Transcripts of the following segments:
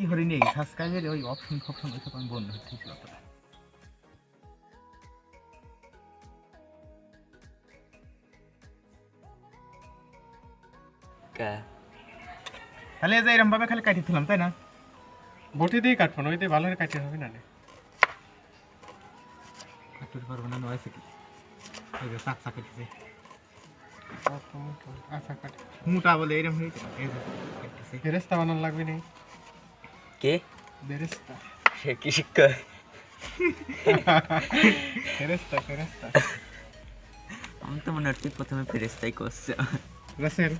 কি হরি নেই সাবস্ক্রাইবের ওই অপশন ফপশন ওইসব আমি বন্ধ হচ্ছে অতটা। তাহলে এই যে এরকম ভাবে খালি কাটিয়ে দিলাম তাই না? বটি দিয়ে কাটবো না, ওই দিয়ে ভালো করে কাটতে হবে না। কাটতে পারবো না নয় কি এই যে সাক সাক কেটেছে আচ্ছা কাট। মোটা বলে এরকম হয়ে এই যে কেটেছে। বেরেস্তা বানানো লাগবে না? কে বেরেস্তা সে কি শিক্ষা? ফেরেস্তা ফেরেস্তা। আমি তো মনে হচ্ছে প্রথমে ফেরেস্তাই করছে। রাসেল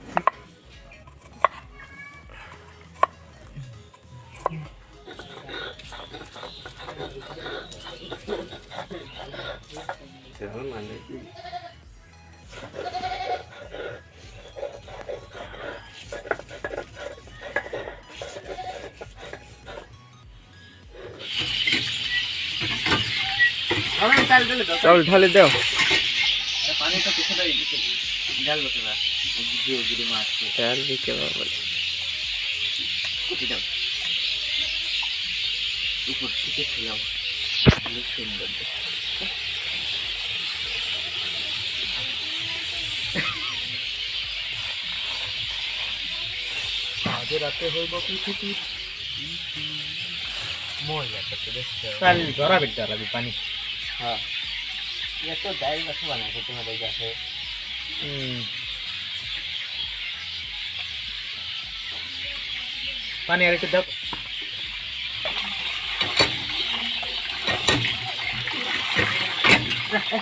চাউল ঢালে দাও। পানিটা পিছনে জাল বসে না জিও জিও মারছে চাল দিতে বাবা কুটি দাও উপর থেকে খেলাও ভালো সুন্দর আজ রাতে হইব পৃথিবী মজা করতে দেখছো চাল জরা বেটা লাগবে পানি। হ্যাঁ ये तो दाल बस बना के तुम्हारे जैसे पानी आरे के दब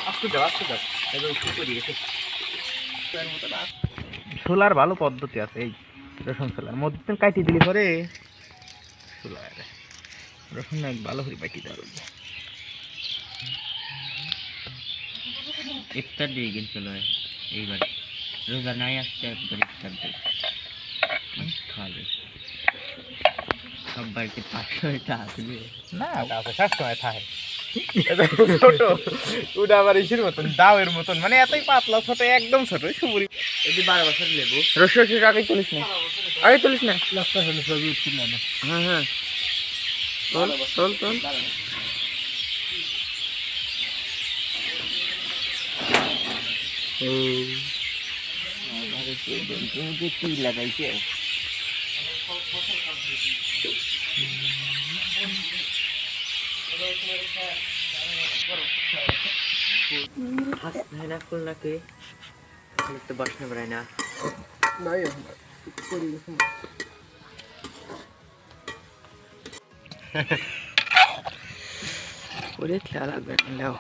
আস্তে দাও এবার একটু করে দিয়েছে সোলার ভালো পদ্ধতি আছে এই রসুন সোলার মধ্যে কাটি দিলি পরে সোলার রসুন এক ভালো করে কাটি দাও। ইফতার দিয়ে গেছিল এইবার রোজা নাই আসছে একবার ইফতার দিয়ে খাবে সব বাড়িতে 500 টাকা আসবে না তারপর সবসময় থাকে ছোট ওটা আবার ইসের মতন দাওয়ের মতন মানে এতই পাতলা ছোট একদম ছোট সুপুরি এটি 12 বছর লেবু রসি আগে তুলিস না লাস্টটা হলো সবই উঠছিল না। হ্যাঁ হ্যাঁ চল তুমি কি লাগাইছে হাসতে না খুলনাকে তো বাসনা বেড়ায় না ওরে খেয়াল লাগবে নাও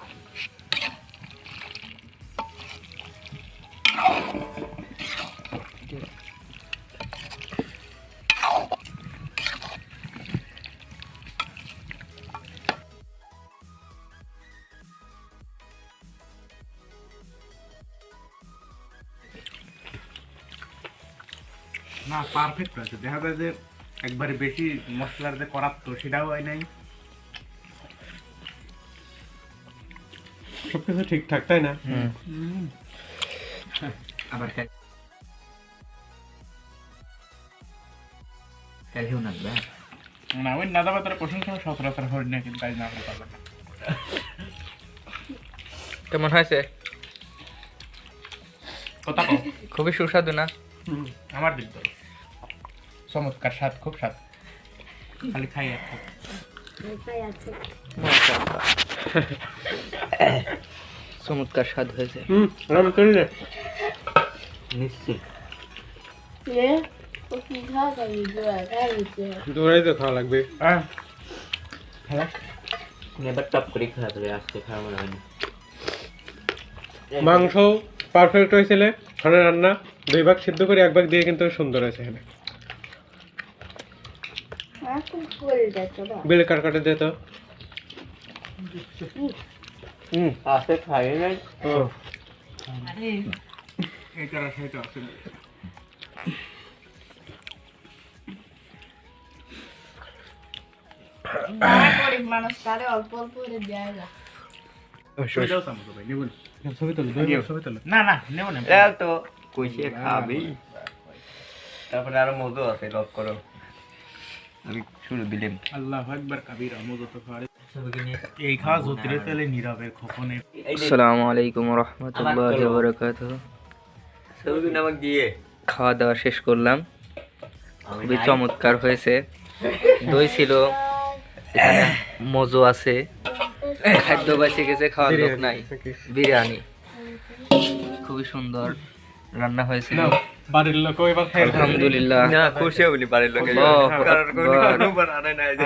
না পারফেক্ট আছে দেখা যায় যে একবারে বেশি মশলার যে করাত তো সেটাও হয় নাই সবকিছু ঠিকঠাক তাই না? আবার কালকেও নাচবে না ওই নাদা বাতার প্রশংসা সচরাচর হয় না কিন্তু তাই না আমরা পারলাম না। কেমন হয়েছে? কথা কও খুবই সুস্বাদু না? আমার দিক ধরো চমৎকার স্বাদ খুব স্বাদ খালি খাই আর খাই। চমৎকার স্বাদ হয়েছে রান্না করি না নিশ্চয় দৌড়াই তো খাওয়া লাগবে। এবার টপ করে খাওয়া যাবে আজকে খাওয়া মনে হয়নি মাংস পারফেক্ট হয়েছিল ঘরে রান্না 2 ভাগ সিদ্ধ করে 1 ভাগ দিয়ে কিন্তু সুন্দর হয়েছে। এখানে বিল কাটে দে তো আছে খাই নাই এইটা সেটা আছে গরিব মানুষ তারে অল্প অল্প করে দেয় না ছবি তুলো না না নেব না তো কইছে খাবি তারপরে আরো মজা আছে লক করো আমি শুরু দিলাম আল্লাহু আকবার কাবীরা মজা খাওয়া এই খাওয়া জ্যোতির তেলে নীরবের খোকনে। আসসালামু আলাইকুম রহমতুল্লাহি ওয়া বারাকাতুহু। ছবি নামক দিয়ে খাওয়া দাওয়া শেষ করলাম, খুবই চমৎকার হয়েছে। দই ছিল, এখানে মজো আছে, খাদ্য বেঁচে গেছে, খাওয়ার লোক নাই। বিরিয়ানি খুবই সুন্দর রান্না হয়েছিল, বাড়ির লোক এবার খাই আলহামদুলিল্লাহ। না খুশি হবনি বাড়ির লোকে আল্লাহু কারণ কোনো আকবার। অনুমান আনে না এই যে